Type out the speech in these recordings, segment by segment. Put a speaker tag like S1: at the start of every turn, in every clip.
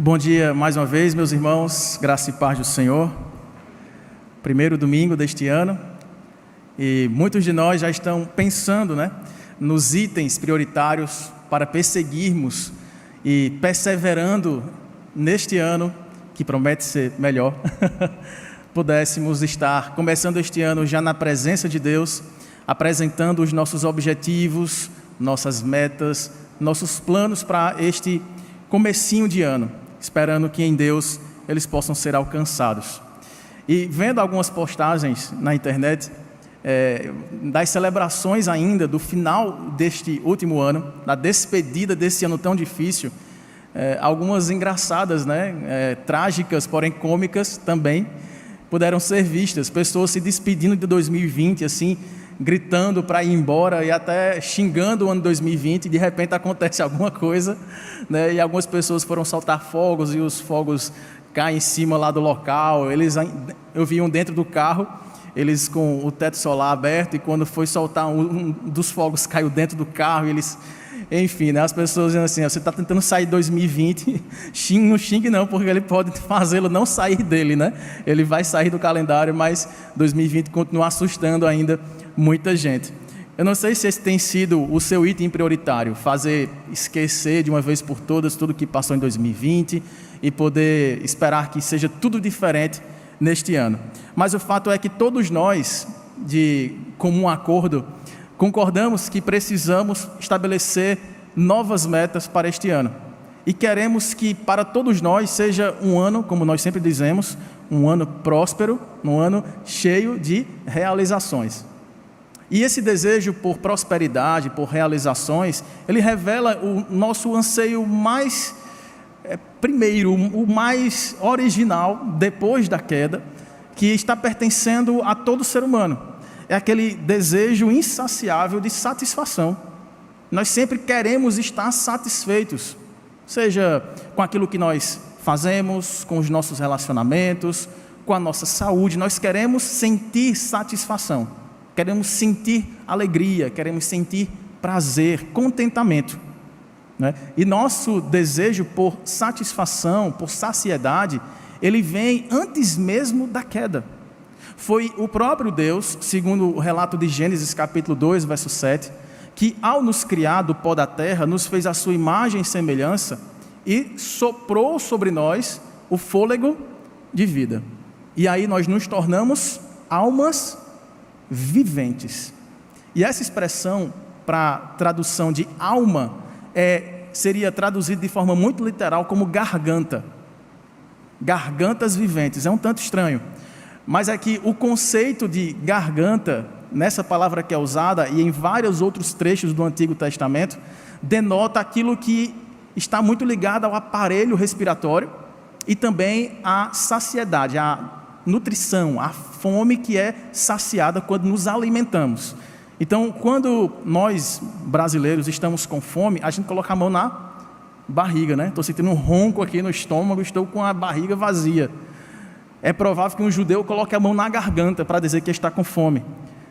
S1: Bom dia mais uma vez, meus irmãos, graça e paz do Senhor. Primeiro domingo deste ano, e muitos de nós já estão pensando, nos itens prioritários para perseguirmos e perseverando neste ano, que promete ser melhor, pudéssemos estar começando este ano já na presença de Deus, apresentando os nossos objetivos, nossas metas, nossos planos para este comecinho de ano, esperando que em Deus eles possam ser alcançados. E vendo algumas postagens na internet, das celebrações ainda do final deste último ano, da despedida desse ano tão difícil, algumas engraçadas, trágicas, porém cômicas também, puderam ser vistas, pessoas se despedindo de 2020, assim, gritando para ir embora e até xingando o ano 2020, e de repente acontece alguma coisa, e algumas pessoas foram soltar fogos e os fogos caem em cima lá do local. Eu vi um dentro do carro, eles com o teto solar aberto, e quando foi soltar um dos fogos caiu dentro do carro, e eles... Enfim, as pessoas dizendo assim, você está tentando sair de 2020, não xingue não, porque ele pode fazê-lo não sair dele, Ele vai sair do calendário, mas 2020 continua assustando ainda muita gente. Eu não sei se esse tem sido o seu item prioritário, fazer esquecer de uma vez por todas tudo que passou em 2020 e poder esperar que seja tudo diferente neste ano. Mas o fato é que todos nós, de comum acordo, concordamos que precisamos estabelecer novas metas para este ano. E queremos que para todos nós seja um ano, como nós sempre dizemos, um ano próspero, um ano cheio de realizações. E esse desejo por prosperidade, por realizações, ele revela o nosso anseio mais primeiro, o mais original, depois da queda, que está pertencendo a todo ser humano. É aquele desejo insaciável de satisfação. Nós sempre queremos estar satisfeitos, seja com aquilo que nós fazemos, com os nossos relacionamentos, com a nossa saúde. Nós queremos sentir satisfação, queremos sentir alegria, queremos sentir prazer, contentamento, E nosso desejo por satisfação, por saciedade, ele vem antes mesmo da queda. Foi o próprio Deus, segundo o relato de Gênesis capítulo 2, verso 7, que ao nos criar do pó da terra, nos fez a sua imagem e semelhança e soprou sobre nós o fôlego de vida. E aí nós nos tornamos almas viventes. E essa expressão para tradução de alma seria traduzida de forma muito literal como garganta. Gargantas viventes, é um tanto estranho. Mas é que o conceito de garganta, nessa palavra que é usada e em vários outros trechos do Antigo Testamento, denota aquilo que está muito ligado ao aparelho respiratório e também à saciedade, à nutrição, à fome que é saciada quando nos alimentamos. Então, quando nós, brasileiros, estamos com fome, a gente coloca a mão na barriga, Estou sentindo um ronco aqui no estômago, estou com a barriga vazia. É provável que um judeu coloque a mão na garganta para dizer que está com fome,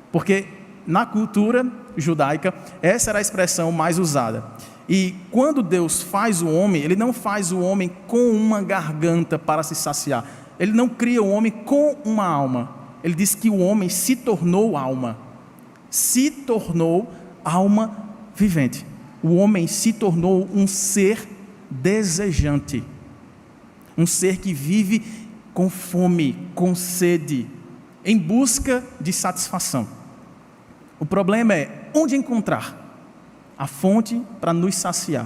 S1: porque na cultura judaica essa era a expressão mais usada. E quando Deus faz o homem, Ele não faz o homem com uma garganta para se saciar, Ele não cria o homem com uma alma, Ele diz que o homem se tornou alma vivente. O homem se tornou um ser desejante, um ser que vive com fome, com sede, em busca de satisfação. O problema é onde encontrar a fonte para nos saciar,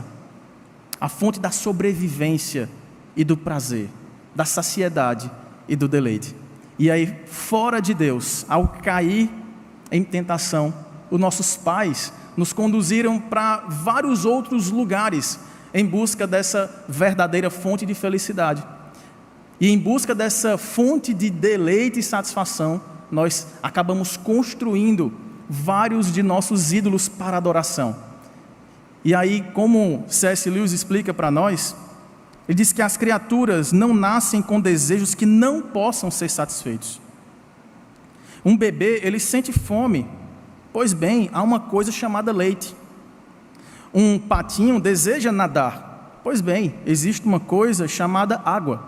S1: a fonte da sobrevivência e do prazer, da saciedade e do deleite. E aí, fora de Deus, ao cair em tentação, os nossos pais nos conduziram para vários outros lugares em busca dessa verdadeira fonte de felicidade. E em busca dessa fonte de deleite e satisfação, nós acabamos construindo vários de nossos ídolos para adoração. E aí, como C.S. Lewis explica para nós, ele diz que as criaturas não nascem com desejos que não possam ser satisfeitos. Um bebê, ele sente fome, pois bem, há uma coisa chamada leite. Um patinho deseja nadar, Pois bem, existe uma coisa chamada água.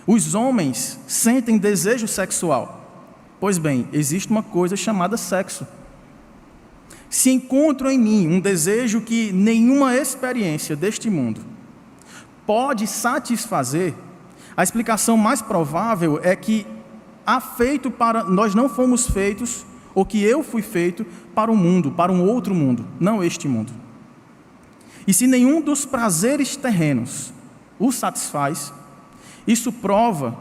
S1: Os homens sentem desejo sexual. Pois bem, existe uma coisa chamada sexo. Se encontro em mim um desejo que nenhuma experiência deste mundo pode satisfazer, a explicação mais provável é que nós não fomos feitos, ou que eu fui feito para o mundo, para um outro mundo, não este mundo. E se nenhum dos prazeres terrenos o satisfaz, isso prova,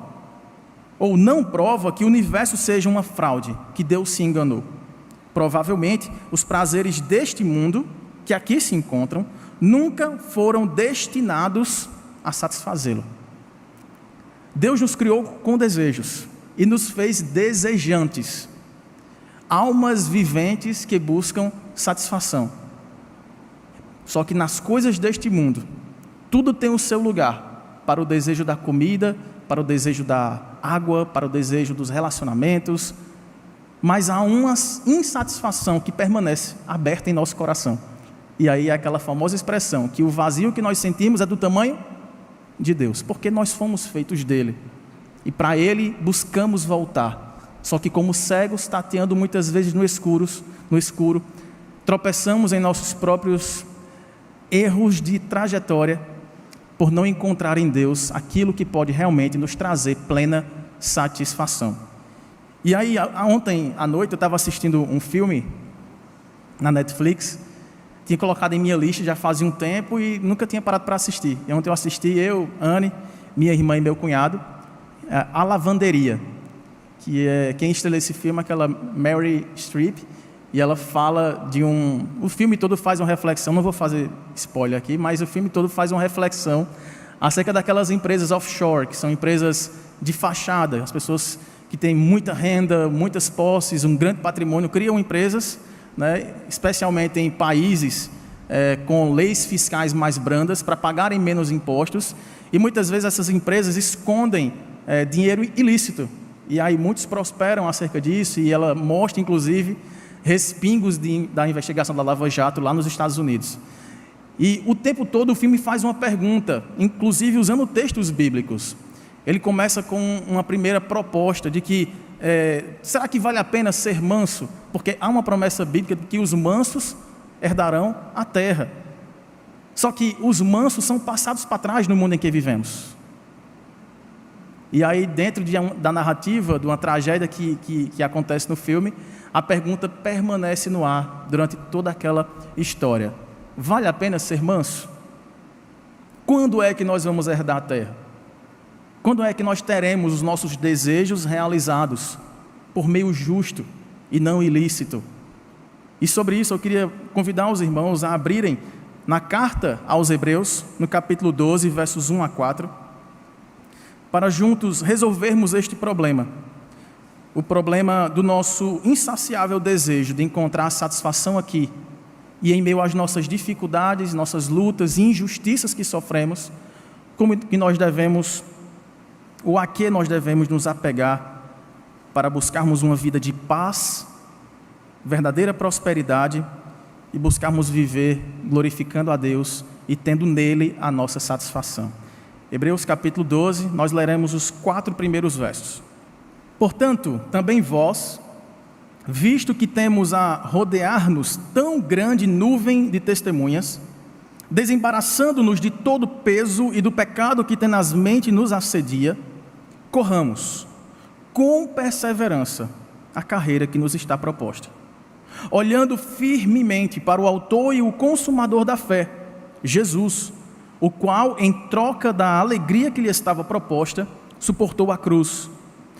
S1: ou não prova, que o universo seja uma fraude, que Deus se enganou. Provavelmente, os prazeres deste mundo, que aqui se encontram, nunca foram destinados a satisfazê-lo. Deus nos criou com desejos e nos fez desejantes, almas viventes que buscam satisfação. Só que nas coisas deste mundo, tudo tem o seu lugar, para o desejo da comida, para o desejo da água, para o desejo dos relacionamentos, mas há uma insatisfação que permanece aberta em nosso coração. E aí é aquela famosa expressão, que o vazio que nós sentimos é do tamanho de Deus, porque nós fomos feitos dele, e para ele buscamos voltar, só que como cegos, tateando muitas vezes no escuro, tropeçamos em nossos próprios erros de trajetória, por não encontrar em Deus aquilo que pode realmente nos trazer plena satisfação. E aí, ontem à noite, eu estava assistindo um filme na Netflix, tinha colocado em minha lista já fazia um tempo e nunca tinha parado para assistir. E ontem eu assisti, eu, Anne, minha irmã e meu cunhado, A Lavanderia, que é quem estrelou esse filme, aquela Mary Streep, e ela fala de o filme todo faz uma reflexão, não vou fazer spoiler aqui, mas o filme todo faz uma reflexão acerca daquelas empresas offshore, que são empresas de fachada, as pessoas que têm muita renda, muitas posses, um grande patrimônio, criam empresas, né, especialmente em países com leis fiscais mais brandas, para pagarem menos impostos, e muitas vezes essas empresas escondem dinheiro ilícito, e aí muitos prosperam acerca disso, e ela mostra inclusive respingos da investigação da Lava Jato lá nos Estados Unidos. E o tempo todo o filme faz uma pergunta, inclusive usando textos bíblicos. Ele começa com uma primeira proposta de que, será que vale a pena ser manso? Porque há uma promessa bíblica de que os mansos herdarão a terra. Só que os mansos são passados para trás no mundo em que vivemos. E aí, dentro da narrativa, de uma tragédia que acontece no filme, a pergunta permanece no ar durante toda aquela história. Vale a pena ser manso? Quando é que nós vamos herdar a terra? Quando é que nós teremos os nossos desejos realizados por meio justo e não ilícito? E sobre isso eu queria convidar os irmãos a abrirem na carta aos Hebreus, no capítulo 12, versos 1 a 4, para juntos resolvermos este problema. O problema do nosso insaciável desejo de encontrar satisfação aqui e em meio às nossas dificuldades, nossas lutas e injustiças que sofremos, como que nós devemos, ou a que nós devemos nos apegar para buscarmos uma vida de paz, verdadeira prosperidade e buscarmos viver glorificando a Deus e tendo nele a nossa satisfação. Hebreus capítulo 12, nós leremos os 4 primeiros versos. Portanto, também vós, visto que temos a rodear-nos tão grande nuvem de testemunhas, desembaraçando-nos de todo peso e do pecado que tenazmente nos assedia, corramos com perseverança a carreira que nos está proposta, olhando firmemente para o autor e o consumador da fé, Jesus, o qual, em troca da alegria que lhe estava proposta, suportou a cruz,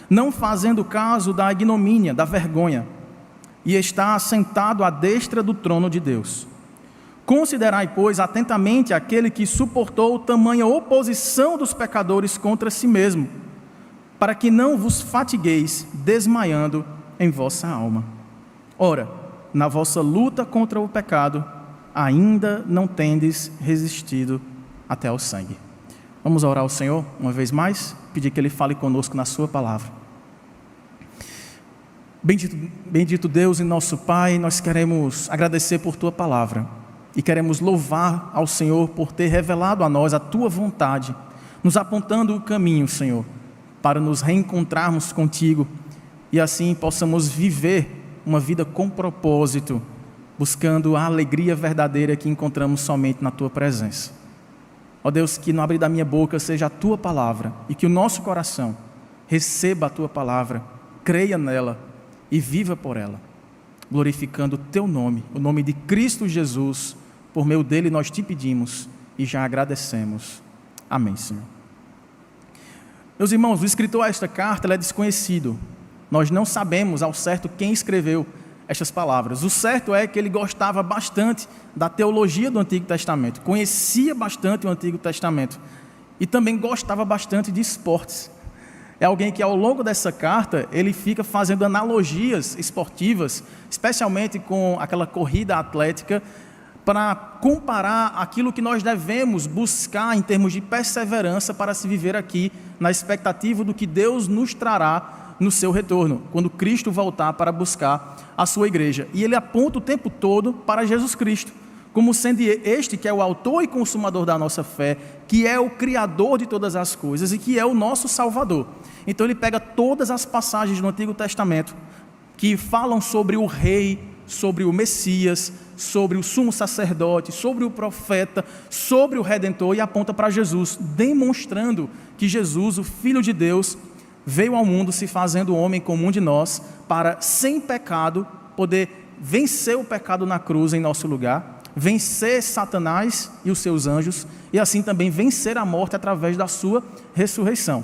S1: não fazendo caso da ignomínia, da vergonha, e está assentado à destra do trono de Deus. Considerai, pois, atentamente aquele que suportou tamanha oposição dos pecadores contra si mesmo, para que não vos fatigueis desmaiando em vossa alma. Ora, na vossa luta contra o pecado, ainda não tendes resistido até ao sangue. Vamos orar ao Senhor uma vez mais, pedir que Ele fale conosco na sua palavra. Bendito Deus e nosso Pai, nós queremos agradecer por Tua palavra. e queremos louvar ao Senhor por ter revelado a nós a Tua vontade, nos apontando o caminho, Senhor, para nos reencontrarmos contigo e assim possamos viver uma vida com propósito, buscando a alegria verdadeira que encontramos somente na Tua presença. Ó Deus, que no abrir da minha boca seja a Tua palavra e que o nosso coração receba a Tua palavra, creia nela e viva por ela, glorificando o Teu nome, o nome de Cristo Jesus. Por meio dele nós te pedimos e já agradecemos. Amém, Senhor. Meus irmãos, o escritor a esta carta é desconhecido. Nós não sabemos ao certo quem escreveu estas palavras. O certo é que ele gostava bastante da teologia do Antigo Testamento, conhecia bastante o Antigo Testamento e também gostava bastante de esportes. É alguém que ao longo dessa carta, ele fica fazendo analogias esportivas, especialmente com aquela corrida atlética, para comparar aquilo que nós devemos buscar em termos de perseverança para se viver aqui, na expectativa do que Deus nos trará no seu retorno, quando Cristo voltar para buscar a sua igreja. E ele aponta o tempo todo para Jesus Cristo, como sendo este que é o autor e consumador da nossa fé, que é o criador de todas as coisas e que é o nosso Salvador. Então ele pega todas as passagens do Antigo Testamento que falam sobre o rei, sobre o Messias, sobre o sumo sacerdote, sobre o profeta, sobre o Redentor e aponta para Jesus, demonstrando que Jesus, o Filho de Deus, veio ao mundo se fazendo homem como um de nós, para, sem pecado, poder vencer o pecado na cruz em nosso lugar, vencer Satanás e os seus anjos, e assim também vencer a morte através da sua ressurreição.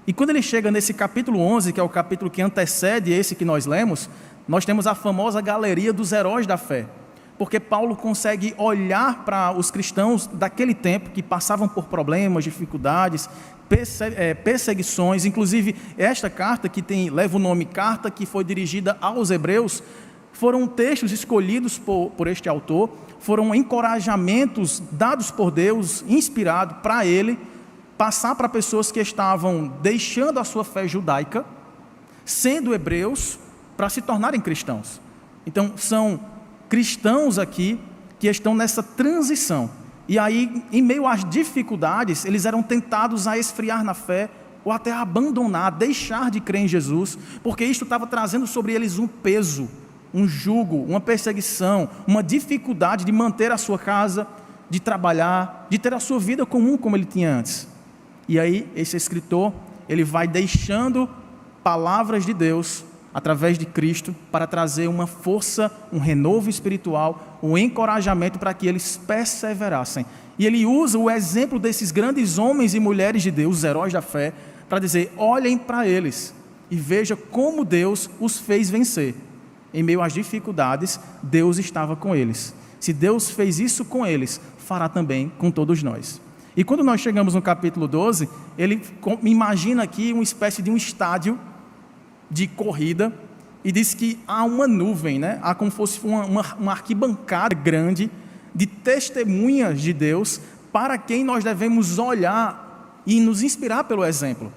S1: E quando ele chega nesse capítulo 11, que é o capítulo que antecede esse que nós lemos, nós temos a famosa galeria dos heróis da fé, porque Paulo consegue olhar para os cristãos daquele tempo que passavam por problemas, dificuldades, perseguições. Inclusive esta carta que leva o nome carta que foi dirigida aos hebreus, foram textos escolhidos por este autor, foram encorajamentos dados por Deus, inspirado para ele, passar para pessoas que estavam deixando a sua fé judaica, sendo hebreus, para se tornarem cristãos. Então são cristãos aqui que estão nessa transição. E aí, em meio às dificuldades, eles eram tentados a esfriar na fé, ou até a abandonar, a deixar de crer em Jesus, porque isto estava trazendo sobre eles um peso, um jugo, uma perseguição, uma dificuldade de manter a sua casa, de trabalhar, de ter a sua vida comum como ele tinha antes. E aí, esse escritor, ele vai deixando palavras de Deus, através de Cristo, para trazer uma força, um renovo espiritual, um encorajamento para que eles perseverassem. E ele usa o exemplo desses grandes homens e mulheres de Deus, os heróis da fé, para dizer, olhem para eles e veja como Deus os fez vencer. Em meio às dificuldades, Deus estava com eles. Se Deus fez isso com eles, fará também com todos nós. E quando nós chegamos no capítulo 12, ele imagina aqui uma espécie de um estádio de corrida, e diz que há uma nuvem, né? Há como se fosse uma arquibancada grande de testemunhas de Deus, para quem nós devemos olhar e nos inspirar pelo exemplo.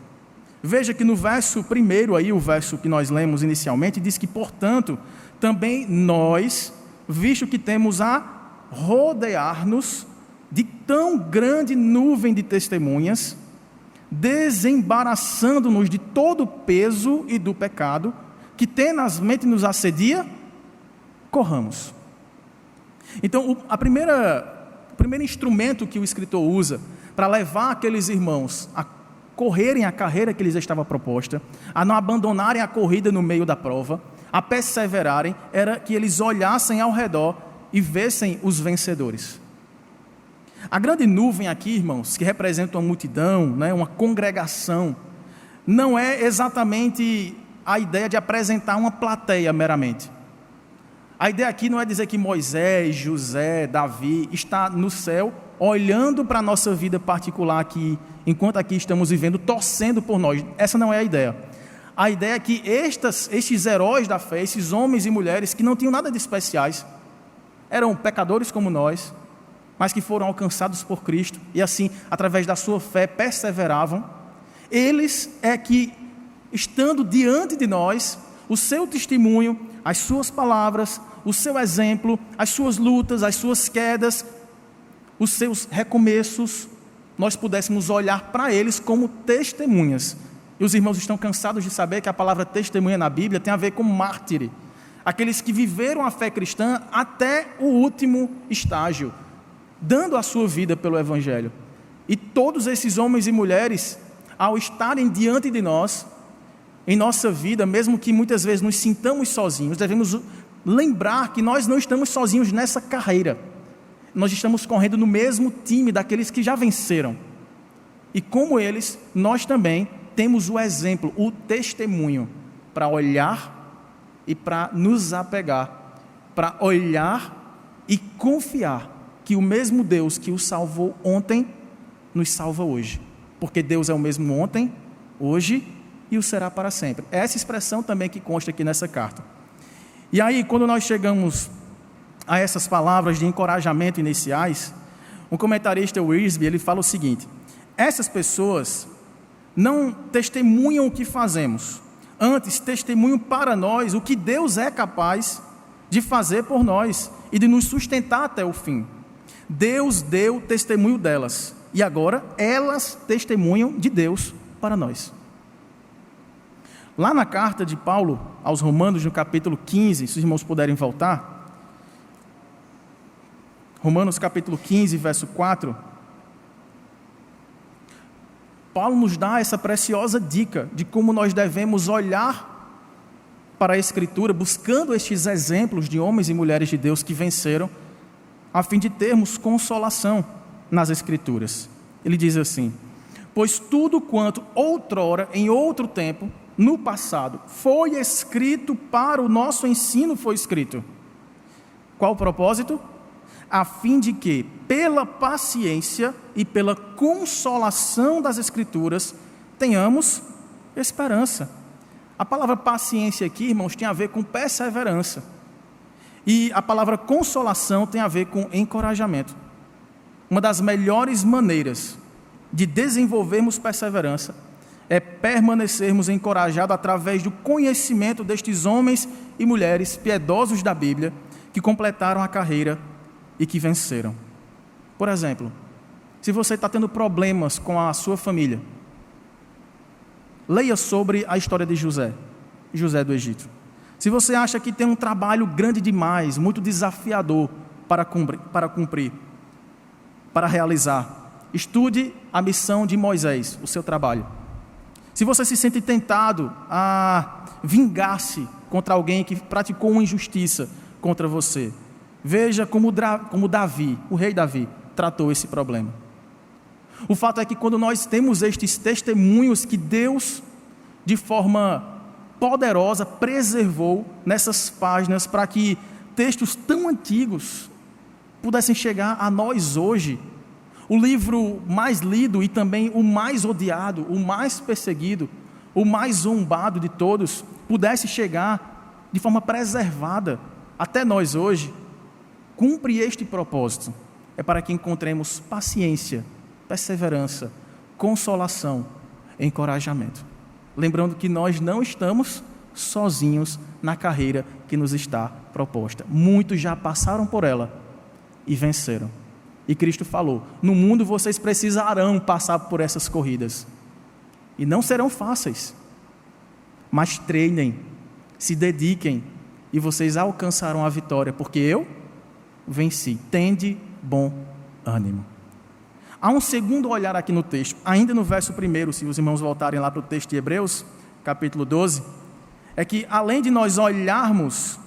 S1: Veja que no verso 1, aí, o verso que nós lemos inicialmente, diz que, portanto, também nós, visto que temos a rodear-nos de tão grande nuvem de testemunhas, desembaraçando-nos de todo o peso e do pecado, que tenazmente nos assedia, corramos. Então, o primeiro instrumento que o escritor usa para levar aqueles irmãos a correrem a carreira que lhes estava proposta, a não abandonarem a corrida no meio da prova, a perseverarem, era que eles olhassem ao redor e vissem os vencedores. A grande nuvem aqui, irmãos, que representa uma multidão, né, uma congregação, não é exatamente a ideia de apresentar uma plateia meramente. A ideia aqui não é dizer que Moisés, José, Davi está no céu, olhando para a nossa vida particular aqui, enquanto aqui estamos vivendo, torcendo por nós. Essa não é a ideia. A ideia é que estes heróis da fé, esses homens e mulheres que não tinham nada de especiais, eram pecadores como nós, mas que foram alcançados por Cristo, e assim, através da sua fé, perseveravam. Eles é que, estando diante de nós, o seu testemunho, as suas palavras, o seu exemplo, as suas lutas, as suas quedas, os seus recomeços, nós pudéssemos olhar para eles como testemunhas. E os irmãos estão cansados de saber que a palavra testemunha na Bíblia tem a ver com mártire, aqueles que viveram a fé cristã até o último estágio, dando a sua vida pelo Evangelho. E todos esses homens e mulheres, ao estarem diante de nós, em nossa vida, mesmo que muitas vezes nos sintamos sozinhos, devemos lembrar que nós não estamos sozinhos nessa carreira. Nós estamos correndo no mesmo time daqueles que já venceram. E como eles, nós também temos o exemplo, o testemunho, para olhar e para nos apegar, para olhar e confiar que o mesmo Deus que o salvou ontem, nos salva hoje. Porque Deus é o mesmo ontem, hoje e o será para sempre. É essa expressão também que consta aqui nessa carta. E aí, quando nós chegamos a essas palavras de encorajamento iniciais, um comentarista, Wiersbe, ele fala o seguinte: essas pessoas não testemunham o que fazemos, antes testemunham para nós o que Deus é capaz de fazer por nós e de nos sustentar até o fim. Deus deu testemunho delas, e agora elas testemunham de Deus para nós. Lá na carta de Paulo aos Romanos, no capítulo 15, se os irmãos puderem voltar, Romanos capítulo 15, verso 4, Paulo nos dá essa preciosa dica de como nós devemos olhar para a Escritura, buscando estes exemplos de homens e mulheres de Deus que venceram, a fim de termos consolação nas Escrituras. Ele diz assim: pois tudo quanto outrora, em outro tempo, no passado, foi escrito para o nosso ensino, foi escrito. Qual o propósito? A fim de que, pela paciência e pela consolação das Escrituras, tenhamos esperança. A palavra paciência aqui, irmãos, tem a ver com perseverança. E a palavra consolação tem a ver com encorajamento. Uma das melhores maneiras de desenvolvermos perseverança é permanecermos encorajados através do conhecimento destes homens e mulheres piedosos da Bíblia que completaram a carreira e que venceram. Por exemplo, se você está tendo problemas com a sua família, leia sobre a história de José do Egito. Se você acha que tem um trabalho grande demais, muito desafiador para cumprir, para realizar, estude a missão de Moisés, o seu trabalho. Se você se sente tentado a vingar-se contra alguém que praticou uma injustiça contra você, veja como Davi, o rei Davi, tratou esse problema. O fato é que quando nós temos estes testemunhos que Deus, de forma poderosa, preservou nessas páginas para que textos tão antigos pudessem chegar a nós hoje, o livro mais lido e também o mais odiado, o mais perseguido, o mais zombado de todos, pudesse chegar de forma preservada até nós hoje, cumpre este propósito. É para que encontremos paciência, perseverança, consolação, encorajamento. Lembrando que nós não estamos sozinhos na carreira que nos está proposta. Muitos já passaram por ela e venceram. E Cristo falou: no mundo vocês precisarão passar por essas corridas. E não serão fáceis. Mas treinem, se dediquem e vocês alcançarão a vitória, porque eu venci. Tende bom ânimo. Há um segundo olhar aqui no texto, ainda no verso 1, se os irmãos voltarem lá para o texto de Hebreus, capítulo 12, é que além de nós olharmos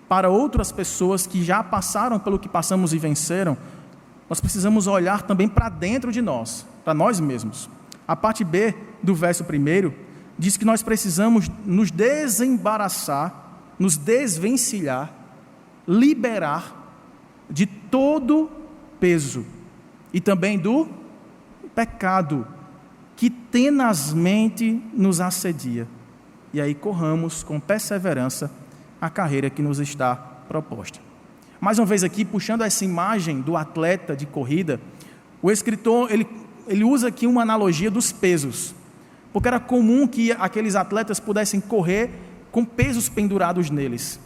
S1: para outras pessoas que já passaram pelo que passamos e venceram, nós precisamos olhar também para dentro de nós, para nós mesmos. A parte B do verso 1 diz que nós precisamos nos desembaraçar, nos desvencilhar, liberar de todo peso e também do pecado que tenazmente nos assedia. E aí corramos com perseverança a carreira que nos está proposta. Mais uma vez aqui, puxando essa imagem do atleta de corrida, o escritor ele usa aqui uma analogia dos pesos, porque era comum que aqueles atletas pudessem correr com pesos pendurados neles.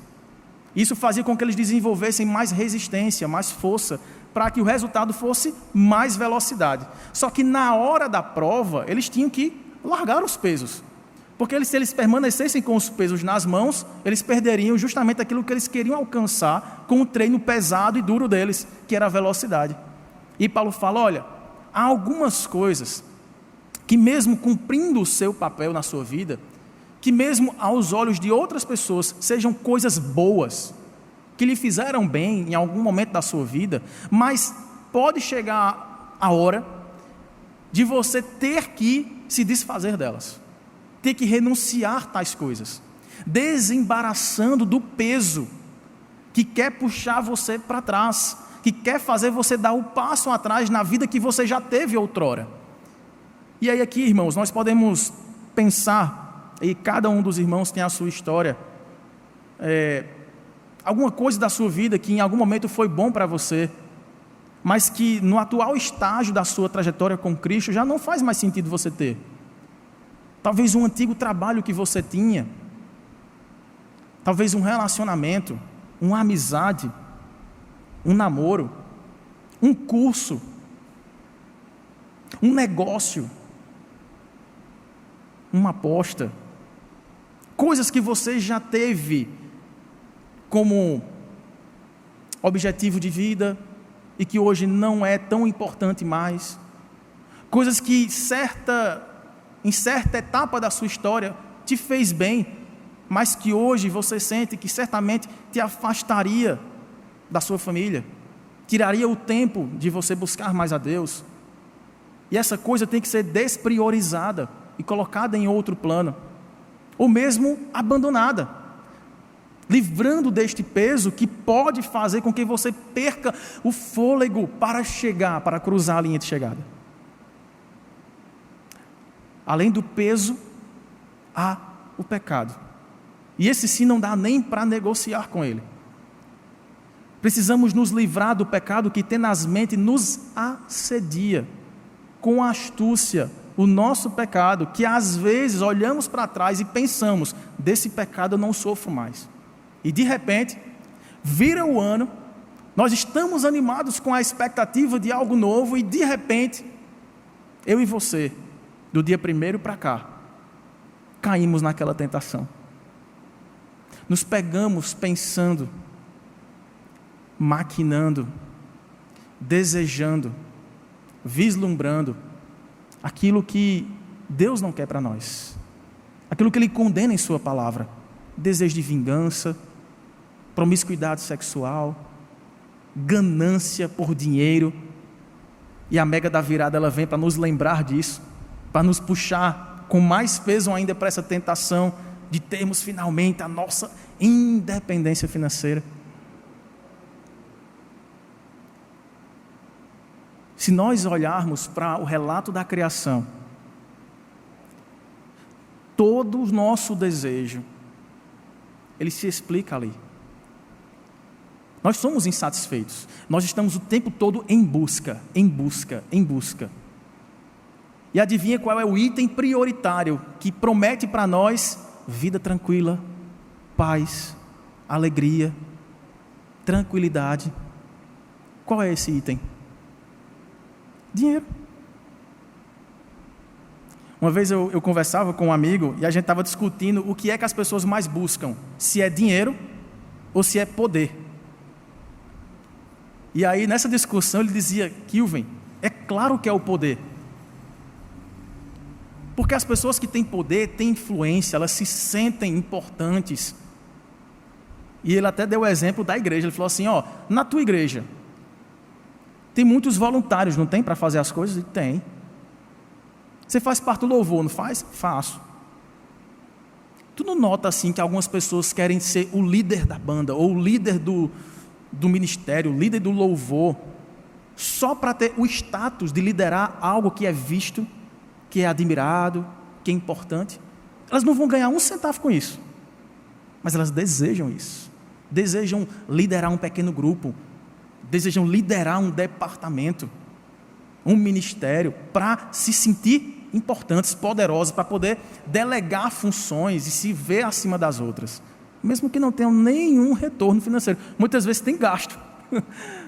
S1: Isso fazia com que eles desenvolvessem mais resistência, mais força, para que o resultado fosse mais velocidade. Só que na hora da prova, eles tinham que largar os pesos. Porque se eles permanecessem com os pesos nas mãos, eles perderiam justamente aquilo que eles queriam alcançar com o treino pesado e duro deles, que era a velocidade. E Paulo fala, olha, há algumas coisas que mesmo cumprindo o seu papel na sua vida, que mesmo aos olhos de outras pessoas sejam coisas boas, que lhe fizeram bem em algum momento da sua vida, mas pode chegar a hora de você ter que se desfazer delas, ter que renunciar a tais coisas, desembaraçando do peso que quer puxar você para trás, que quer fazer você dar o passo atrás na vida que você já teve outrora. E aí aqui, irmãos, nós podemos pensar, e cada um dos irmãos tem a sua história, alguma coisa da sua vida que em algum momento foi bom para você, mas que no atual estágio da sua trajetória com Cristo já não faz mais sentido você ter. Talvez um antigo trabalho que você tinha, talvez um relacionamento, uma amizade, um namoro, um curso, um negócio, uma aposta, coisas que você já teve como objetivo de vida e que hoje não é tão importante mais, coisas que em certa etapa da sua história te fez bem, mas que hoje você sente que certamente te afastaria da sua família, tiraria o tempo de você buscar mais a Deus, e essa coisa tem que ser despriorizada e colocada em outro plano, ou mesmo abandonada, livrando deste peso que pode fazer com que você perca o fôlego para cruzar a linha de chegada. Além do peso, há o pecado, e esse sim não dá nem para negociar com ele. Precisamos nos livrar do pecado que tenazmente nos assedia, com astúcia, o nosso pecado, que às vezes olhamos para trás e pensamos, desse pecado eu não sofro mais. E de repente, vira o ano, nós estamos animados com a expectativa de algo novo e de repente, eu e você, do dia 1º para cá, caímos naquela tentação. Nos pegamos pensando, maquinando, desejando, vislumbrando aquilo que Deus não quer para nós, aquilo que Ele condena em sua palavra, desejo de vingança, promiscuidade sexual, ganância por dinheiro, e a mega da virada ela vem para nos lembrar disso, para nos puxar com mais peso ainda para essa tentação de termos finalmente a nossa independência financeira. Se nós olharmos para o relato da criação, todo o nosso desejo, ele se explica ali. Nós somos insatisfeitos, nós estamos o tempo todo em busca. E adivinha qual é o item prioritário que promete para nós vida tranquila, paz, alegria, tranquilidade? Qual é esse item? Dinheiro. Uma vez eu conversava com um amigo e a gente estava discutindo o que é que as pessoas mais buscam, se é dinheiro ou se é poder. E aí nessa discussão ele dizia, Kilvin, é claro que é o poder. Porque as pessoas que têm poder, têm influência, elas se sentem importantes. E ele até deu o exemplo da igreja, ele falou assim, na tua igreja, tem muitos voluntários, não tem, para fazer as coisas? Tem. Você faz parte do louvor, não faz? Faço. Tu não nota assim que algumas pessoas querem ser o líder da banda, ou o líder do ministério, o líder do louvor, só para ter o status de liderar algo que é visto, que é admirado, que é importante? Elas não vão ganhar um centavo com isso, mas elas desejam isso, desejam liderar um pequeno grupo, desejam liderar um departamento, um ministério, para se sentir importantes, poderosos, para poder delegar funções e se ver acima das outras. mesmo que não tenham nenhum retorno financeiro. Muitas vezes tem gasto.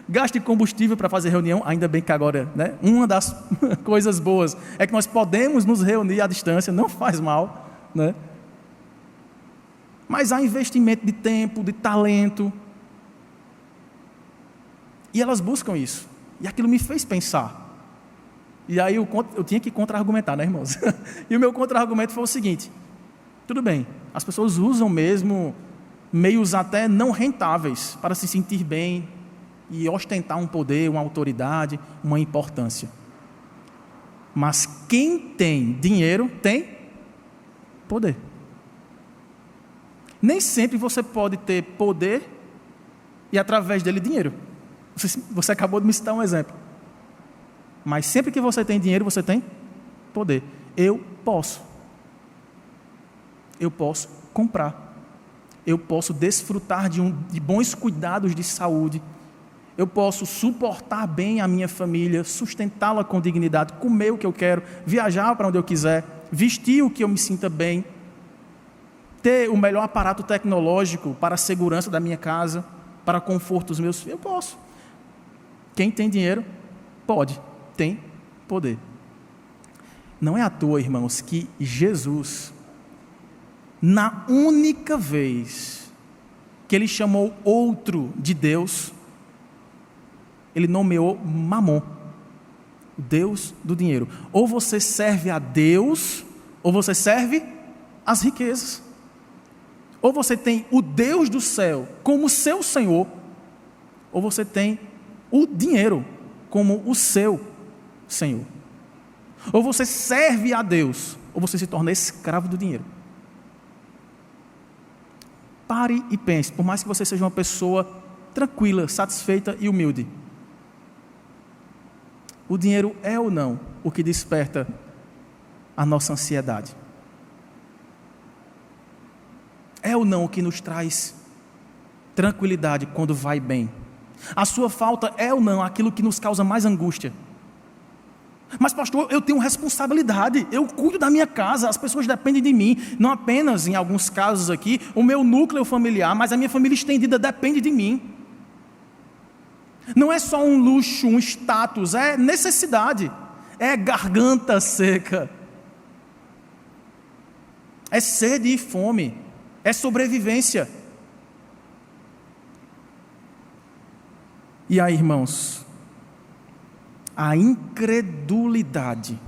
S1: Gasto de combustível para fazer reunião, ainda bem que agora, né, uma das coisas boas é que nós podemos nos reunir à distância, não faz mal, né? Mas há investimento de tempo, de talento, e elas buscam isso, e aquilo me fez pensar, e aí eu tinha que contra-argumentar, né, irmãos? E o meu contra-argumento foi o seguinte: tudo bem, as pessoas usam mesmo meios até não rentáveis para se sentir bem e ostentar um poder, uma autoridade, uma importância. Mas quem tem dinheiro tem poder. Nem sempre você pode ter poder e através dele dinheiro. Você acabou de me citar um exemplo. Mas sempre que você tem dinheiro, você tem poder. Eu posso comprar. Eu posso desfrutar de bons cuidados de saúde. Eu posso suportar bem a minha família, sustentá-la com dignidade, comer o que eu quero, viajar para onde eu quiser, vestir o que eu me sinta bem, ter o melhor aparato tecnológico para a segurança da minha casa, para conforto dos meus filhos. Eu posso. Quem tem dinheiro, pode, tem poder. Não é à toa, irmãos, que Jesus, na única vez que ele chamou outro de Deus, ele nomeou Mamon, o Deus do dinheiro. Ou você serve a Deus, ou você serve as riquezas. Ou você tem o Deus do céu como seu Senhor, ou você tem o dinheiro como o seu Senhor. Ou você serve a Deus, ou você se torna escravo do dinheiro. Pare e pense, por mais que você seja uma pessoa tranquila, satisfeita e humilde, o dinheiro é ou não o que desperta a nossa ansiedade? É ou não o que nos traz tranquilidade quando vai bem? A sua falta é ou não aquilo que nos causa mais angústia? Mas pastor, eu tenho responsabilidade, eu cuido da minha casa, as pessoas dependem de mim, não apenas em alguns casos aqui, o meu núcleo familiar, mas a minha família estendida depende de mim. Não é só um luxo, um status, é necessidade, é garganta seca, é sede e fome, é sobrevivência. E aí, irmãos, a incredulidade,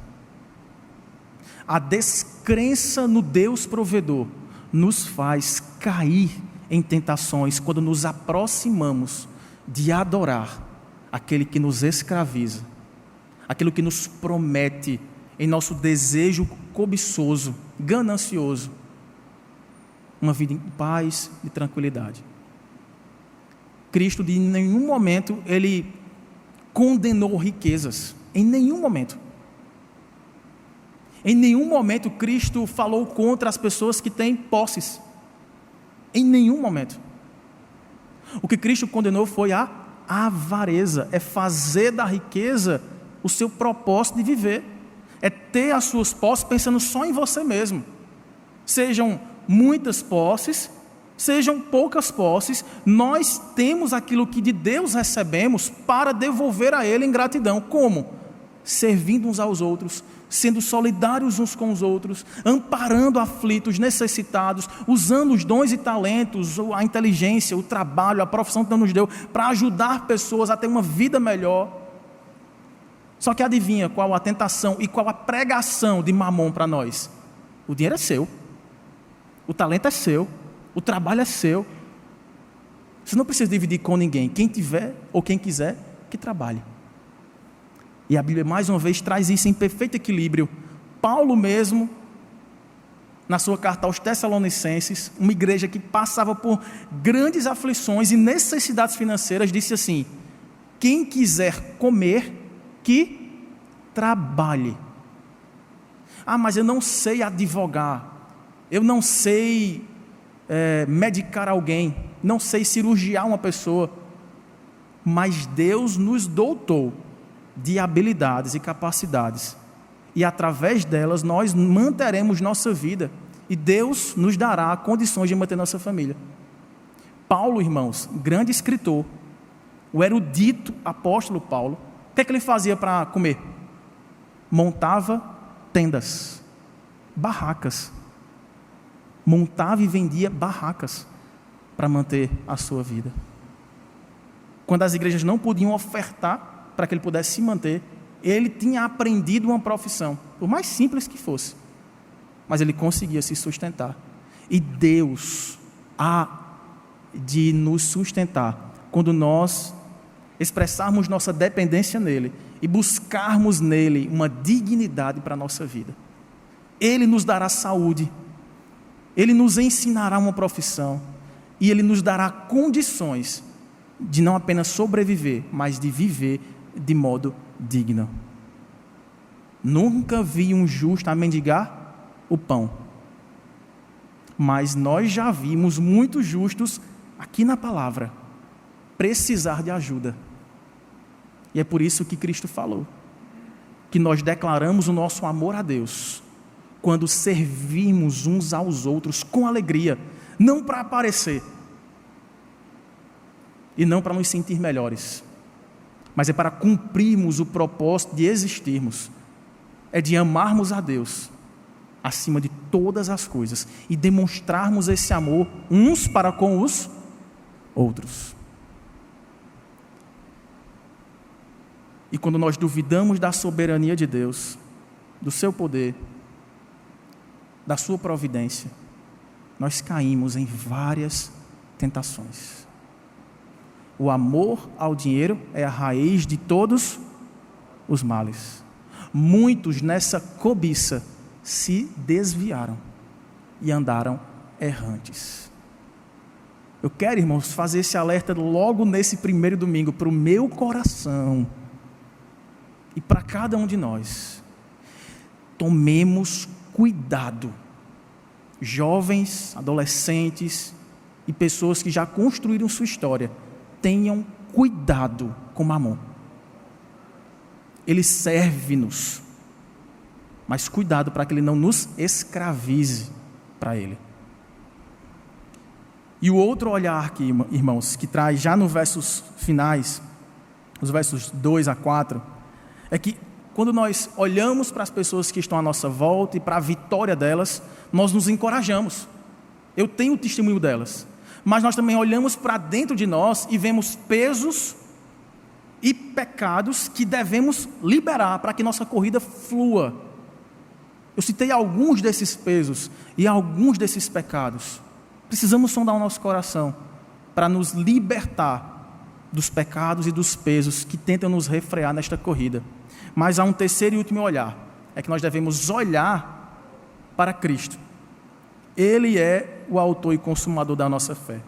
S1: a descrença no Deus provedor, nos faz cair em tentações quando nos aproximamos de adorar aquele que nos escraviza, aquilo que nos promete em nosso desejo cobiçoso, ganancioso, uma vida em paz e tranquilidade. Cristo, de nenhum momento, ele condenou riquezas, em nenhum momento. Em nenhum momento Cristo falou contra as pessoas que têm posses, em nenhum momento. O que Cristo condenou foi a avareza, é fazer da riqueza o seu propósito de viver, é ter as suas posses pensando só em você mesmo. Sejam muitas posses, sejam poucas posses, nós temos aquilo que de Deus recebemos para devolver a Ele em gratidão. Como? Servindo uns aos outros, sendo solidários uns com os outros, amparando aflitos, necessitados, usando os dons e talentos, a inteligência, o trabalho, a profissão que Deus nos deu, para ajudar pessoas a ter uma vida melhor. Só que adivinha qual a tentação e qual a pregação de Mamon para nós? O dinheiro é seu, o talento é seu, o trabalho é seu. Você não precisa dividir com ninguém. Quem tiver ou quem quiser, que trabalhe. E a Bíblia mais uma vez traz isso em perfeito equilíbrio. Paulo mesmo, na sua carta aos Tessalonicenses, uma igreja que passava por grandes aflições e necessidades financeiras, disse assim: quem quiser comer, que trabalhe. Ah, mas eu não sei advogar, eu não sei medicar alguém, não sei cirurgiar uma pessoa, mas Deus nos dotou de habilidades e capacidades, e através delas nós manteremos nossa vida, e Deus nos dará condições de manter nossa família. Paulo, irmãos, grande escritor, o erudito apóstolo Paulo, o que é que ele fazia para comer? Montava tendas, barracas. Montava e vendia barracas para manter a sua vida. Quando as igrejas não podiam ofertar para que ele pudesse se manter, ele tinha aprendido uma profissão, por mais simples que fosse, mas ele conseguia se sustentar. E Deus há de nos sustentar quando nós expressarmos nossa dependência nele e buscarmos nele uma dignidade para a nossa vida. Ele nos dará saúde, ele nos ensinará uma profissão e ele nos dará condições de não apenas sobreviver, mas de viver de modo digno. Nunca vi um justo a mendigar o pão, mas nós já vimos muitos justos aqui na palavra precisar de ajuda. E é por isso que Cristo falou que nós declaramos o nosso amor a Deus quando servimos uns aos outros com alegria, não para aparecer e não para nos sentir melhores, mas é para cumprirmos o propósito de existirmos, é de amarmos a Deus acima de todas as coisas e demonstrarmos esse amor uns para com os outros. E quando nós duvidamos da soberania de Deus, do seu poder, da sua providência, nós caímos em várias tentações. O amor ao dinheiro é a raiz de todos os males. Muitos nessa cobiça se desviaram e andaram errantes. Eu quero, irmãos, fazer esse alerta logo nesse primeiro domingo para o meu coração e para cada um de nós. Tomemos cuidado, jovens, adolescentes e pessoas que já construíram sua história, tenham cuidado com Mamon. Ele serve-nos, mas cuidado para que ele não nos escravize para ele. E o outro olhar aqui, irmãos, que traz já nos versos finais, os versos 2 a 4, é que quando nós olhamos para as pessoas que estão à nossa volta e para a vitória delas, nós nos encorajamos. Eu tenho o testemunho delas. Mas nós também olhamos para dentro de nós e vemos pesos e pecados que devemos liberar para que nossa corrida flua. Eu citei alguns desses pesos e alguns desses pecados. Precisamos sondar o nosso coração para nos libertar dos pecados e dos pesos que tentam nos refrear nesta corrida. Mas há um terceiro e último olhar, é que nós devemos olhar para Cristo. Ele é o autor e consumador da nossa fé.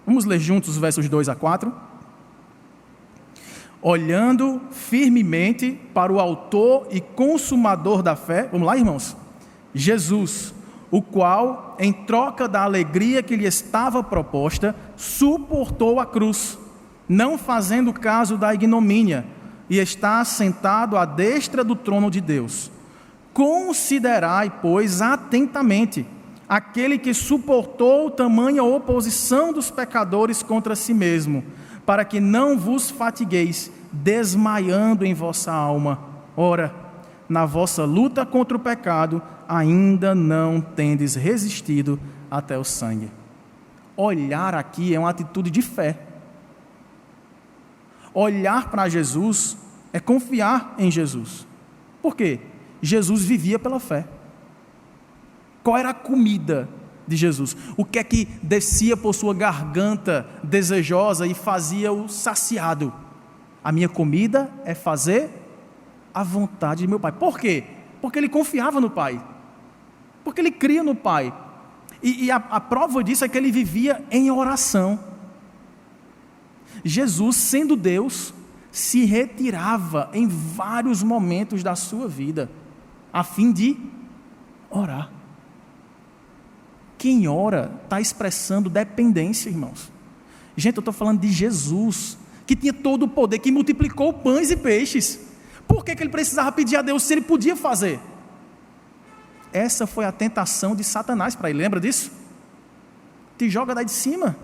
S1: Vamos ler juntos os versos 2 a 4? Olhando firmemente para o autor e consumador da fé, vamos lá, irmãos? Jesus, o qual, em troca da alegria que lhe estava proposta, suportou a cruz, não fazendo caso da ignomínia, e está sentado à destra do trono de Deus. Considerai, pois, atentamente aquele que suportou tamanha oposição dos pecadores contra si mesmo, para que não vos fatigueis, desmaiando em vossa alma. Ora, na vossa luta contra o pecado, ainda não tendes resistido até o sangue. Olhar aqui é uma atitude de fé. Olhar para Jesus é confiar em Jesus. Por quê? Jesus vivia pela fé. Qual era a comida de Jesus? O que é que descia por sua garganta desejosa e fazia-o saciado? A minha comida é fazer a vontade de meu Pai. Por quê? Porque ele confiava no Pai. Porque ele cria no Pai. E a prova disso é que ele vivia em oração. Jesus, sendo Deus, se retirava em vários momentos da sua vida, a fim de orar. Quem ora está expressando dependência, irmãos. Gente, eu estou falando de Jesus, que tinha todo o poder, que multiplicou pães e peixes. Por que ele precisava pedir a Deus se ele podia fazer? Essa foi a tentação de Satanás para ele, lembra disso? Te joga daí de cima.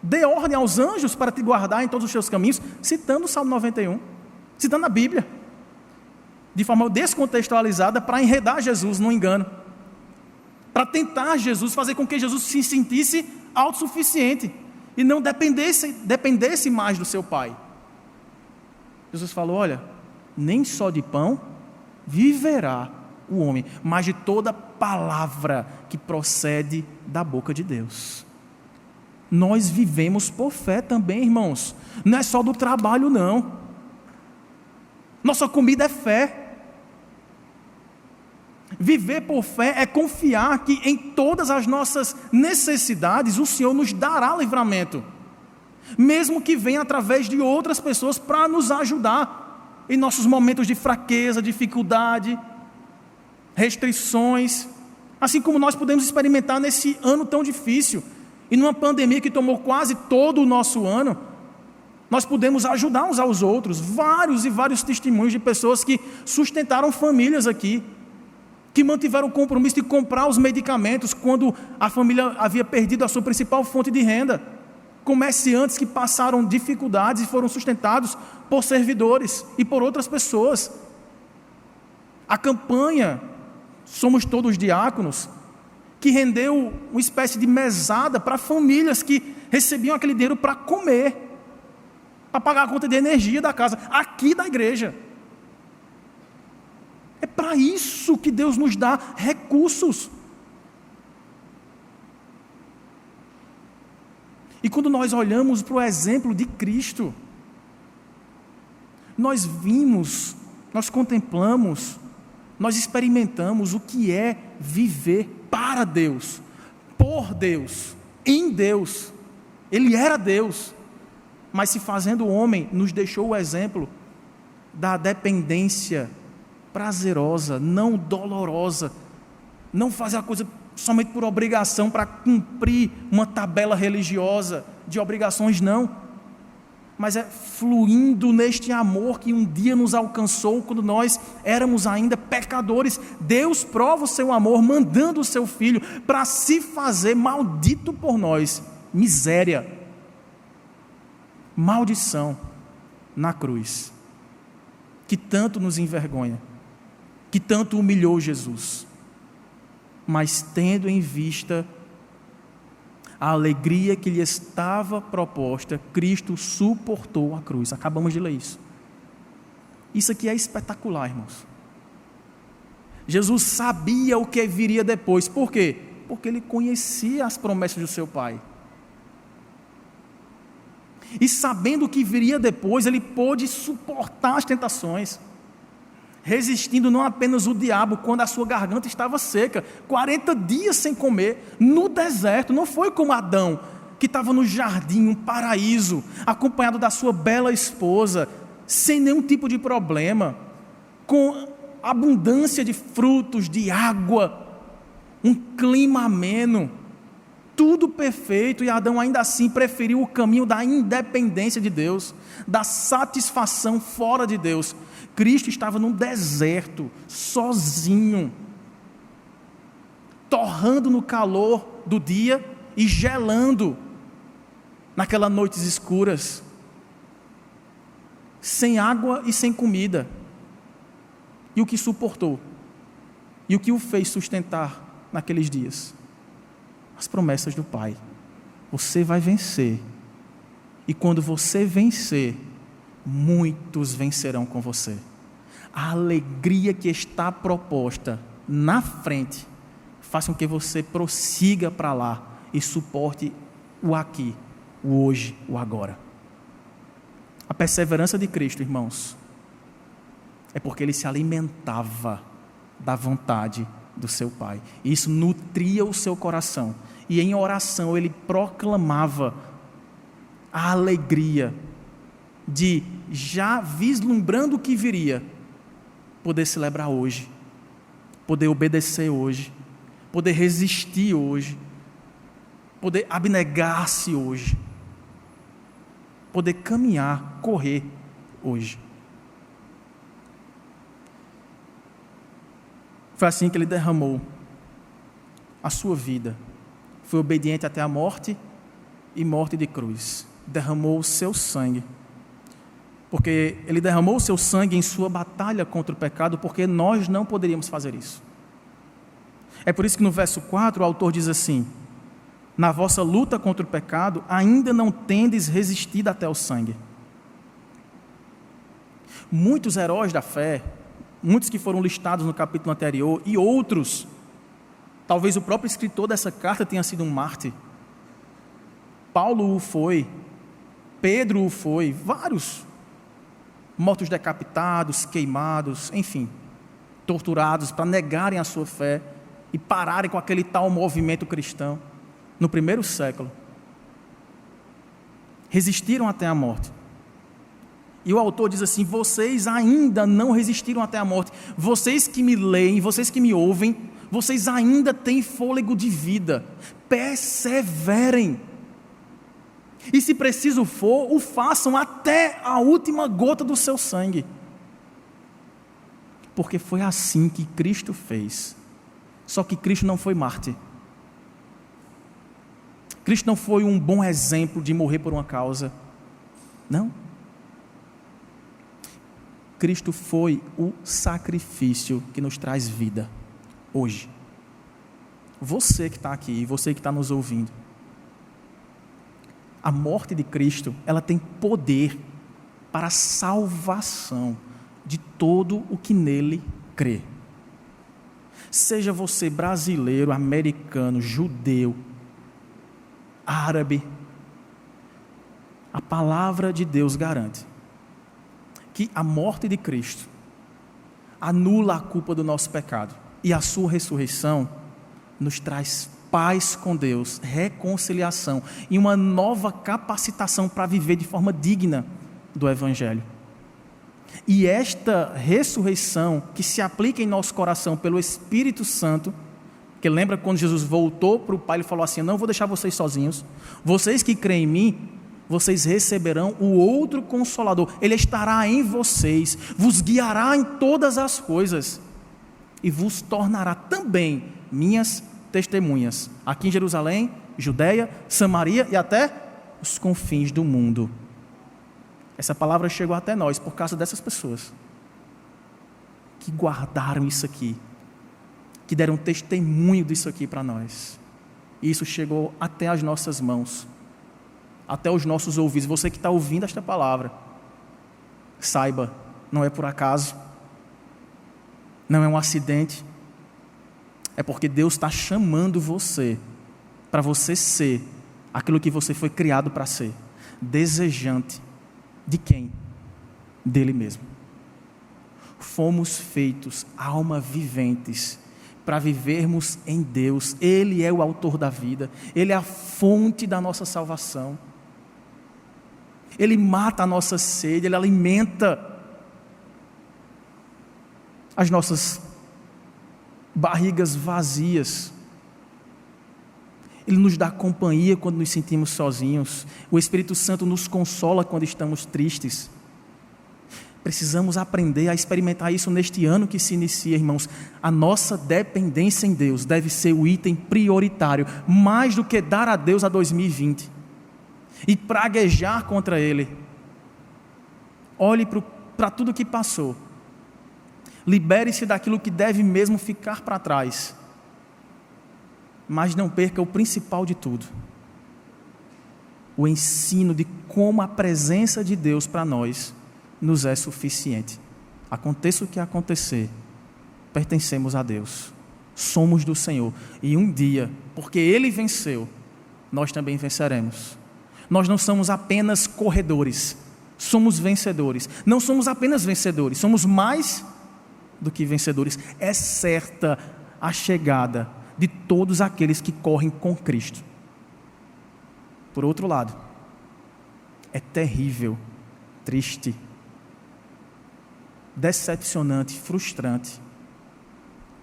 S1: dê ordem aos anjos para te guardar em todos os teus caminhos, citando o Salmo 91, citando a Bíblia, de forma descontextualizada para enredar Jesus no engano, para tentar Jesus, fazer com que Jesus se sentisse autossuficiente e não dependesse mais do seu Pai. Jesus falou: olha, nem só de pão viverá o homem, mas de toda palavra que procede da boca de Deus. Nós vivemos por fé também, irmãos, não é só do trabalho não, nossa comida é fé. Viver por fé é confiar que em todas as nossas necessidades o Senhor nos dará livramento, mesmo que venha através de outras pessoas para nos ajudar em nossos momentos de fraqueza, dificuldade, restrições, assim como nós podemos experimentar nesse ano tão difícil, e numa pandemia que tomou quase todo o nosso ano. Nós podemos ajudar uns aos outros, vários e vários testemunhos de pessoas que sustentaram famílias aqui, que mantiveram o compromisso de comprar os medicamentos quando a família havia perdido a sua principal fonte de renda. Comerciantes que passaram dificuldades e foram sustentados por servidores e por outras pessoas. A campanha Somos Todos Diáconos, que rendeu uma espécie de mesada para famílias que recebiam aquele dinheiro para comer, para pagar a conta de energia da casa, aqui da igreja. É para isso que Deus nos dá recursos. E quando nós olhamos para o exemplo de Cristo, nós vimos, nós contemplamos, nós experimentamos o que é viver para Deus, por Deus, em Deus. Ele era Deus, mas se fazendo homem, nos deixou o exemplo da dependência prazerosa, não dolorosa, não fazer a coisa somente por obrigação, para cumprir uma tabela religiosa de obrigações, não, mas é fluindo neste amor que um dia nos alcançou quando nós éramos ainda pecadores. Deus prova o seu amor mandando o seu Filho para se fazer maldito por nós, miséria, maldição na cruz, que tanto nos envergonha, que tanto humilhou Jesus, mas tendo em vista a alegria que lhe estava proposta, Cristo suportou a cruz. Acabamos de ler isso. Isso aqui é espetacular, irmãos. Jesus sabia o que viria depois. Por quê? Porque ele conhecia as promessas do seu Pai. E sabendo o que viria depois, ele pôde suportar as tentações, resistindo não apenas o diabo quando a sua garganta estava seca, 40 dias sem comer, no deserto. Não foi como Adão, que estava no jardim, um paraíso, acompanhado da sua bela esposa, sem nenhum tipo de problema, com abundância de frutos, de água, um clima ameno, tudo perfeito, e Adão ainda assim preferiu o caminho da independência de Deus, da satisfação fora de Deus. Cristo estava num deserto, sozinho, torrando no calor do dia e gelando naquelas noites escuras, sem água e sem comida. E o que suportou? E o que o fez sustentar naqueles dias? As promessas do Pai. Você vai vencer. E quando você vencer, muitos vencerão com você. A alegria que está proposta na frente faça com que você prossiga para lá e suporte o aqui, o hoje, o agora. A perseverança de Cristo, irmãos, é porque ele se alimentava da vontade do seu Pai. Isso nutria o seu coração. E em oração ele proclamava a alegria de, já vislumbrando o que viria, poder celebrar hoje, poder obedecer hoje, poder resistir hoje, poder abnegar-se hoje, poder caminhar, correr hoje. Foi assim que ele derramou a sua vida, foi obediente até a morte e morte de cruz, derramou o seu sangue, porque Ele derramou o seu sangue em sua batalha contra o pecado, porque nós não poderíamos fazer isso. É por isso que no verso 4 o autor diz assim: na vossa luta contra o pecado, ainda não tendes resistido até o sangue. Muitos heróis da fé, muitos que foram listados no capítulo anterior, e outros, talvez o próprio escritor dessa carta tenha sido um mártir. Paulo o foi, Pedro o foi, vários mortos decapitados, queimados, enfim, torturados para negarem a sua fé e pararem com aquele tal movimento cristão no primeiro século. Resistiram até a morte. E o autor diz assim: vocês ainda não resistiram até a morte. Vocês que me leem, vocês que me ouvem, vocês ainda têm fôlego de vida. Perseverem. E se preciso for, o façam até a última gota do seu sangue. Porque foi assim que Cristo fez. Só que Cristo não foi mártir. Cristo não foi um bom exemplo de morrer por uma causa. Não. Cristo foi o sacrifício que nos traz vida hoje. Você que está aqui, você que está nos ouvindo, a morte de Cristo, ela tem poder para a salvação de todo o que nele crê. Seja você brasileiro, americano, judeu, árabe, a palavra de Deus garante que a morte de Cristo anula a culpa do nosso pecado, e a sua ressurreição nos traz paz com Deus, reconciliação e uma nova capacitação para viver de forma digna do Evangelho. E esta ressurreição que se aplica em nosso coração pelo Espírito Santo, que lembra quando Jesus voltou para o Pai, Ele falou assim: eu não vou deixar vocês sozinhos, vocês que creem em mim, vocês receberão o outro Consolador, Ele estará em vocês, vos guiará em todas as coisas e vos tornará também minhas testemunhas, aqui em Jerusalém, Judeia, Samaria e até os confins do mundo. Essa palavra chegou até nós por causa dessas pessoas que guardaram isso aqui, que deram testemunho disso aqui para nós. E isso chegou até as nossas mãos, até os nossos ouvidos. Você que está ouvindo esta palavra, saiba, não é por acaso, não é um acidente, é porque Deus está chamando você para você ser aquilo que você foi criado para ser, desejante de quem? Dele mesmo. Fomos feitos alma viventes para vivermos em Deus. Ele é o autor da vida, Ele é a fonte da nossa salvação, Ele mata a nossa sede, Ele alimenta as nossas barrigas vazias, Ele nos dá companhia quando nos sentimos sozinhos, o Espírito Santo nos consola quando estamos tristes. Precisamos aprender a experimentar isso neste ano que se inicia, irmãos. A nossa dependência em Deus deve ser o item prioritário, mais do que dar a Deus a 2020 e praguejar contra Ele. Olhe para tudo que passou, libere-se daquilo que deve mesmo ficar para trás, mas não perca o principal de tudo, o ensino de como a presença de Deus para nós nos é suficiente. Aconteça o que acontecer, pertencemos a Deus, somos do Senhor, e um dia, porque Ele venceu, nós também venceremos. Nós não somos apenas corredores, somos vencedores. Não somos apenas vencedores, somos mais do que vencedores. É certa a chegada de todos aqueles que correm com Cristo. Por outro lado, é terrível, triste, decepcionante, frustrante,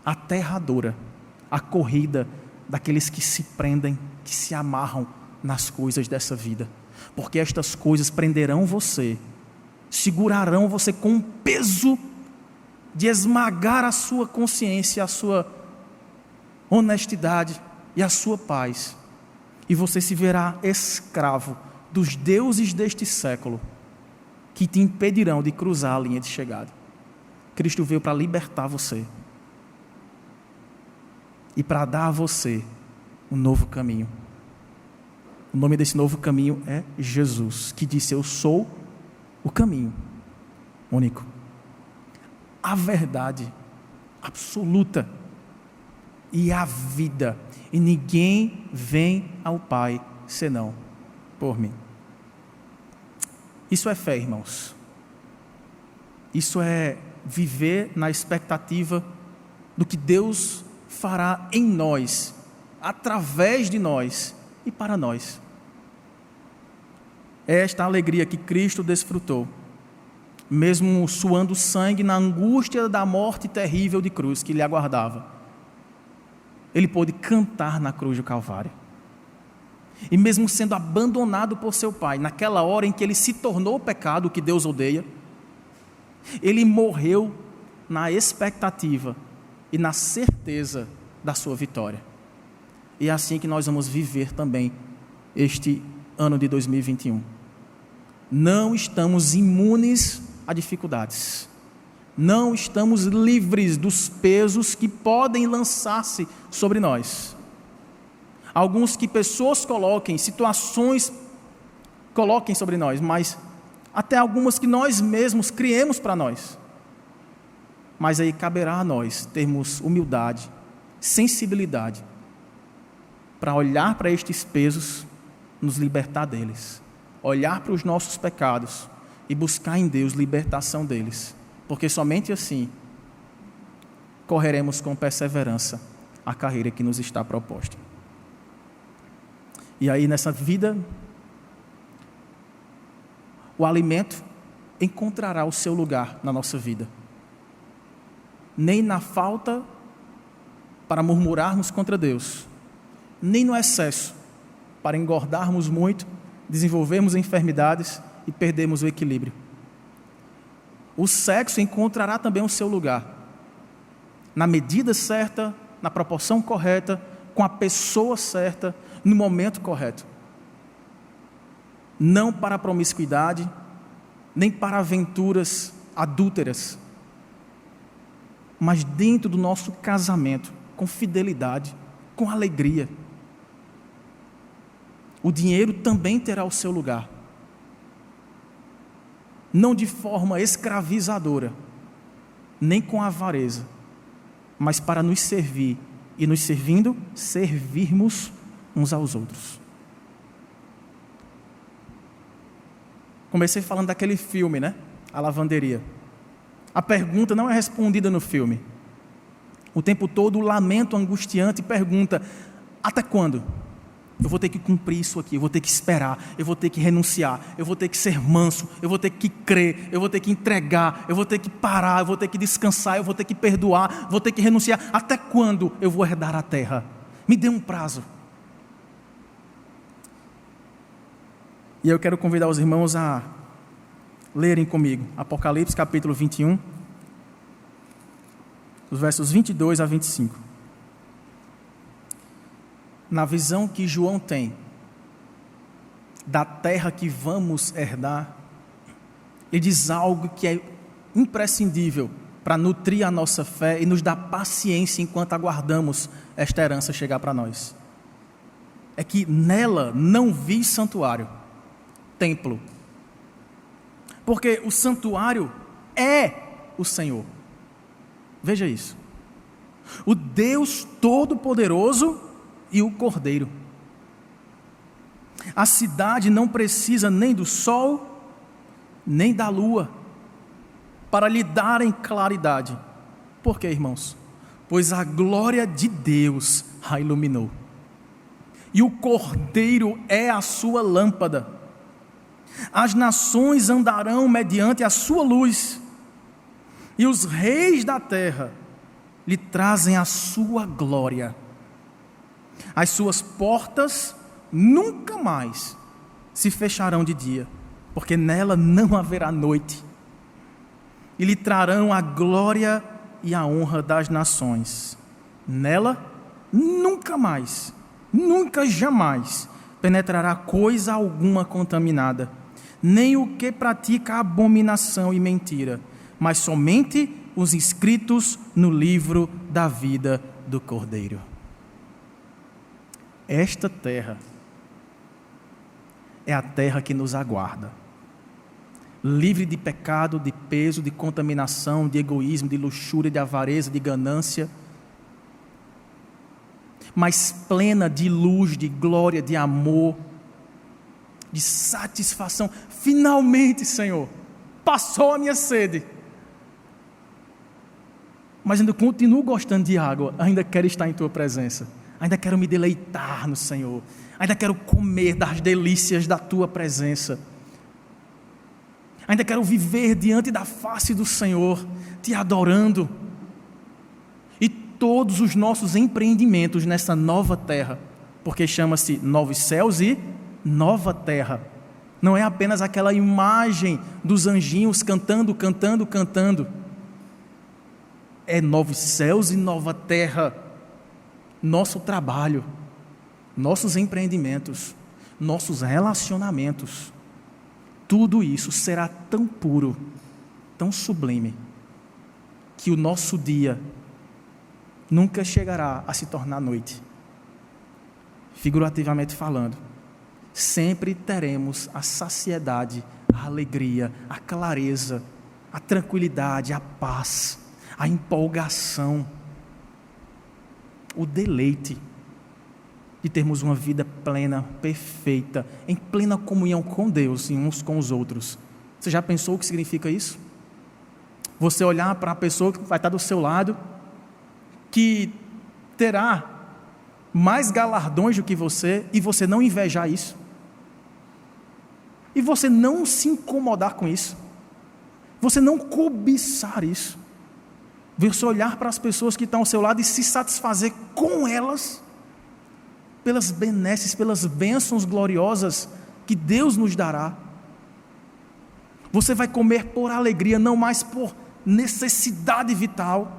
S1: aterradora a corrida daqueles que se prendem, que se amarram nas coisas dessa vida, porque estas coisas prenderão você, segurarão você com um peso de esmagar a sua consciência, a sua honestidade e a sua paz, e você se verá escravo dos deuses deste século que te impedirão de cruzar a linha de chegada. Cristo veio para libertar você e para dar a você um novo caminho. O nome desse novo caminho é Jesus, que disse: eu sou o caminho único, a verdade absoluta e a vida, e ninguém vem ao Pai senão por mim. Isso é fé, irmãos. Isso é viver na expectativa do que Deus fará em nós, através de nós e para nós. É esta alegria que Cristo desfrutou, mesmo suando sangue na angústia da morte terrível de cruz que lhe aguardava. Ele pôde cantar na cruz do Calvário. E mesmo sendo abandonado por seu Pai, naquela hora em que ele se tornou o pecado que Deus odeia, ele morreu na expectativa e na certeza da sua vitória. E é assim que nós vamos viver também este ano de 2021. Não estamos imunes a dificuldades. Não estamos livres dos pesos que podem lançar-se sobre nós. Alguns que pessoas coloquem, situações coloquem sobre nós, mas até algumas que nós mesmos criemos para nós. Mas aí caberá a nós termos humildade, sensibilidade, para olhar para estes pesos, nos libertar deles, olhar para os nossos pecados e buscar em Deus libertação deles, porque somente assim correremos com perseverança a carreira que nos está proposta. E aí nessa vida, o alimento encontrará o seu lugar na nossa vida. Nem na falta para murmurarmos contra Deus, nem no excesso para engordarmos muito, desenvolvermos enfermidades e perdermos o equilíbrio. O sexo encontrará também o seu lugar, na medida certa, na proporção correta, com a pessoa certa, no momento correto. Não para a promiscuidade, nem para aventuras adúlteras, mas dentro do nosso casamento, com fidelidade, com alegria. O dinheiro também terá o seu lugar, não de forma escravizadora, nem com avareza, mas para nos servir e nos servindo, servirmos uns aos outros. Comecei falando daquele filme, né? A lavanderia. A pergunta não é respondida no filme. O tempo todo o lamento angustiante pergunta: até quando? Eu vou ter que cumprir isso aqui, eu vou ter que esperar, eu vou ter que renunciar, eu vou ter que ser manso, eu vou ter que crer, eu vou ter que entregar, eu vou ter que parar, eu vou ter que descansar, eu vou ter que perdoar, vou ter que renunciar. Até quando eu vou herdar a terra? Me dê um prazo. E eu quero convidar os irmãos a lerem comigo Apocalipse capítulo 21, os versos 22 a 25. Na visão que João tem da terra que vamos herdar, ele diz algo que é imprescindível para nutrir a nossa fé e nos dar paciência enquanto aguardamos esta herança chegar para nós. É que nela não vi santuário, templo, porque o santuário é o Senhor. Veja isso. O Deus Todo-Poderoso e o Cordeiro. A cidade não precisa nem do sol, nem da lua, para lhe darem claridade. Por quê, irmãos? Pois a glória de Deus a iluminou. E o Cordeiro é a sua lâmpada. As nações andarão mediante a sua luz, e os reis da terra lhe trazem a sua glória. As suas portas nunca mais se fecharão de dia, porque nela não haverá noite. E lhe trarão a glória e a honra das nações. Nela nunca mais, nunca jamais penetrará coisa alguma contaminada, nem o que pratica abominação e mentira, mas somente os inscritos no livro da vida do Cordeiro. Esta terra é a terra que nos aguarda, livre de pecado, de peso, de contaminação, de egoísmo, de luxúria, de avareza, de ganância, mas plena de luz, de glória, de amor, de satisfação. Finalmente, Senhor, passou a minha sede, mas ainda continuo gostando de água, ainda quero estar em Tua presença, ainda quero me deleitar no Senhor, ainda quero comer das delícias da Tua presença, ainda quero viver diante da face do Senhor, Te adorando. E todos os nossos empreendimentos nessa nova terra, porque chama-se novos céus e nova terra, não é apenas aquela imagem dos anjinhos cantando, cantando, cantando, é novos céus e nova terra. Nosso trabalho, nossos empreendimentos, nossos relacionamentos, tudo isso será tão puro, tão sublime, que o nosso dia nunca chegará a se tornar noite. Figurativamente falando, sempre teremos a saciedade, a alegria, a clareza, a tranquilidade, a paz, a empolgação, o deleite de termos uma vida plena, perfeita, em plena comunhão com Deus e uns com os outros. Você já pensou o que significa isso? Você olhar para a pessoa que vai estar do seu lado, que terá mais galardões do que você, e você não invejar isso, e você não se incomodar com isso, você não cobiçar isso, você olhar para as pessoas que estão ao seu lado e se satisfazer com elas, pelas benesses, pelas bênçãos gloriosas que Deus nos dará. Você vai comer por alegria, não mais por necessidade vital,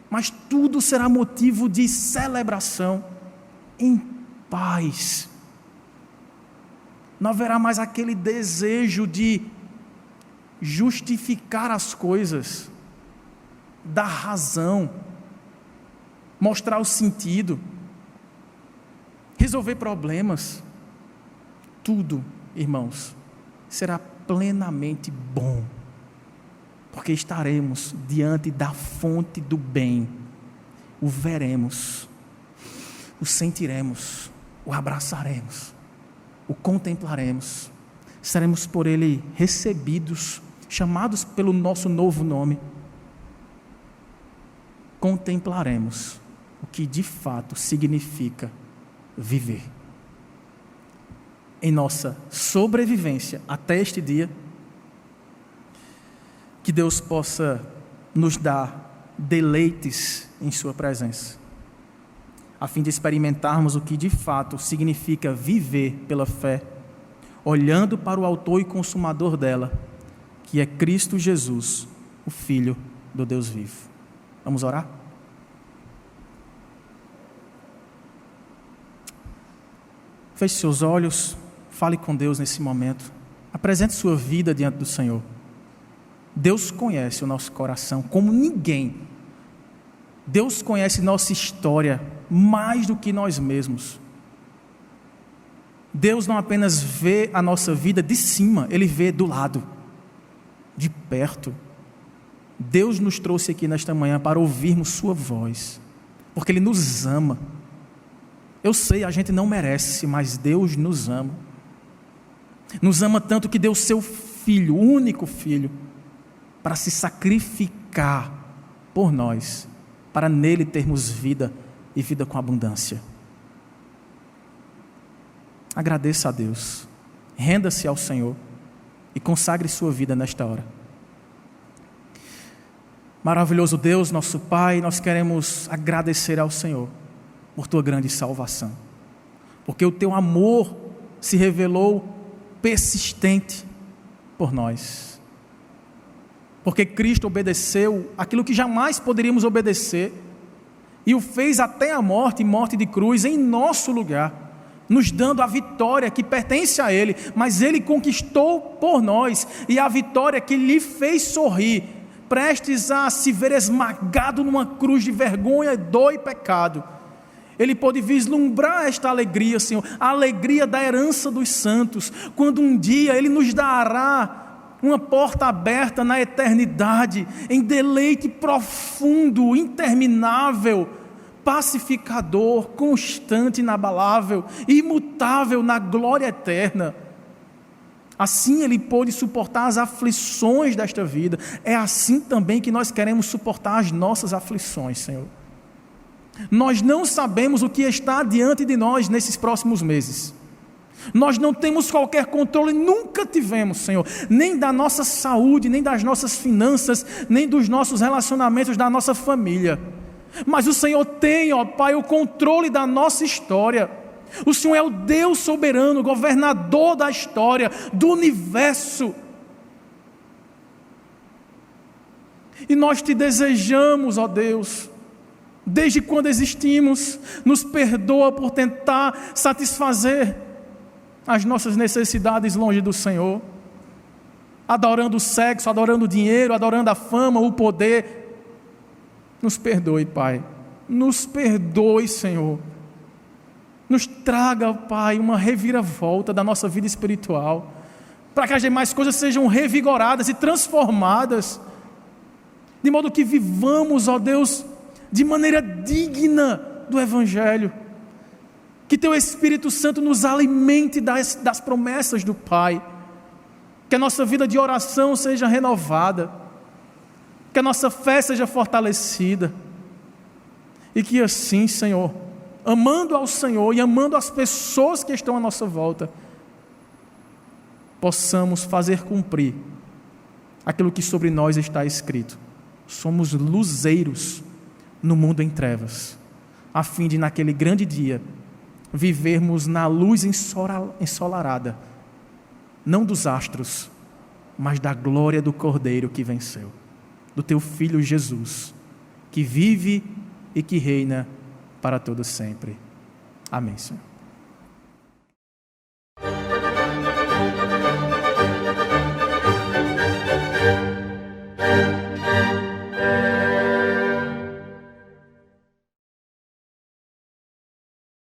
S1: mas tudo será motivo de celebração, em paz. Não haverá mais aquele desejo de justificar as coisas, dar razão, mostrar o sentido, resolver problemas. Tudo, irmãos, será plenamente bom, porque estaremos diante da fonte do bem, o veremos, o sentiremos, o abraçaremos, o contemplaremos, seremos por Ele recebidos, chamados pelo nosso novo nome, contemplaremos o que de fato significa viver. Em nossa sobrevivência até este dia, que Deus possa nos dar deleites em Sua presença, a fim de experimentarmos o que de fato significa viver pela fé, olhando para o autor e consumador dela, que é Cristo Jesus, o Filho do Deus vivo. Vamos orar? Feche seus olhos, fale com Deus nesse momento, apresente sua vida diante do Senhor. Deus conhece o nosso coração como ninguém. Deus conhece nossa história mais do que nós mesmos. Deus não apenas vê a nossa vida de cima, Ele vê do lado, de perto. Deus nos trouxe aqui nesta manhã para ouvirmos Sua voz, porque Ele nos ama. Eu sei, a gente não merece, mas Deus nos ama. Nos ama tanto que deu Seu Filho, o único Filho, para se sacrificar por nós, para nele termos vida e vida com abundância. Agradeça a Deus, renda-se ao Senhor e consagre sua vida nesta hora. Maravilhoso Deus, nosso Pai, nós queremos agradecer ao Senhor por Tua grande salvação, porque o Teu amor se revelou persistente por nós, porque Cristo obedeceu aquilo que jamais poderíamos obedecer, e o fez até a morte, morte de cruz, em nosso lugar, nos dando a vitória que pertence a Ele, mas Ele conquistou por nós, e a vitória que lhe fez sorrir, prestes a se ver esmagado numa cruz de vergonha, dor e pecado. Ele pôde vislumbrar esta alegria, Senhor, a alegria da herança dos santos, quando um dia Ele nos dará uma porta aberta na eternidade, em deleite profundo, interminável, pacificador, constante, inabalável, imutável na glória eterna. Assim Ele pôde suportar as aflições desta vida. É assim também que nós queremos suportar as nossas aflições, Senhor. Nós não sabemos o que está diante de nós nesses próximos meses. Nós não temos qualquer controle, nunca tivemos, Senhor, nem da nossa saúde, nem das nossas finanças, nem dos nossos relacionamentos, da nossa família. Mas o Senhor tem, ó Pai, o controle da nossa história. O Senhor é o Deus soberano, governador da história, do universo. E nós te desejamos, ó Deus, desde quando existimos, nos perdoa por tentar satisfazer as nossas necessidades longe do Senhor, adorando o sexo, adorando o dinheiro, adorando a fama, o poder. Nos perdoe, Pai, nos perdoe, Senhor, nos traga, Pai, uma reviravolta da nossa vida espiritual, para que as demais coisas sejam revigoradas e transformadas, de modo que vivamos, ó Deus, de maneira digna do Evangelho. Que Teu Espírito Santo nos alimente das promessas do Pai. Que a nossa vida de oração seja renovada. Que a nossa fé seja fortalecida. E que assim, Senhor, amando ao Senhor e amando as pessoas que estão à nossa volta, possamos fazer cumprir aquilo que sobre nós está escrito. Somos luzeiros no mundo em trevas, a fim de naquele grande dia vivermos na luz ensolarada, não dos astros, mas da glória do Cordeiro que venceu, do Teu Filho Jesus, que vive e que reina para todo sempre. Amém, Senhor.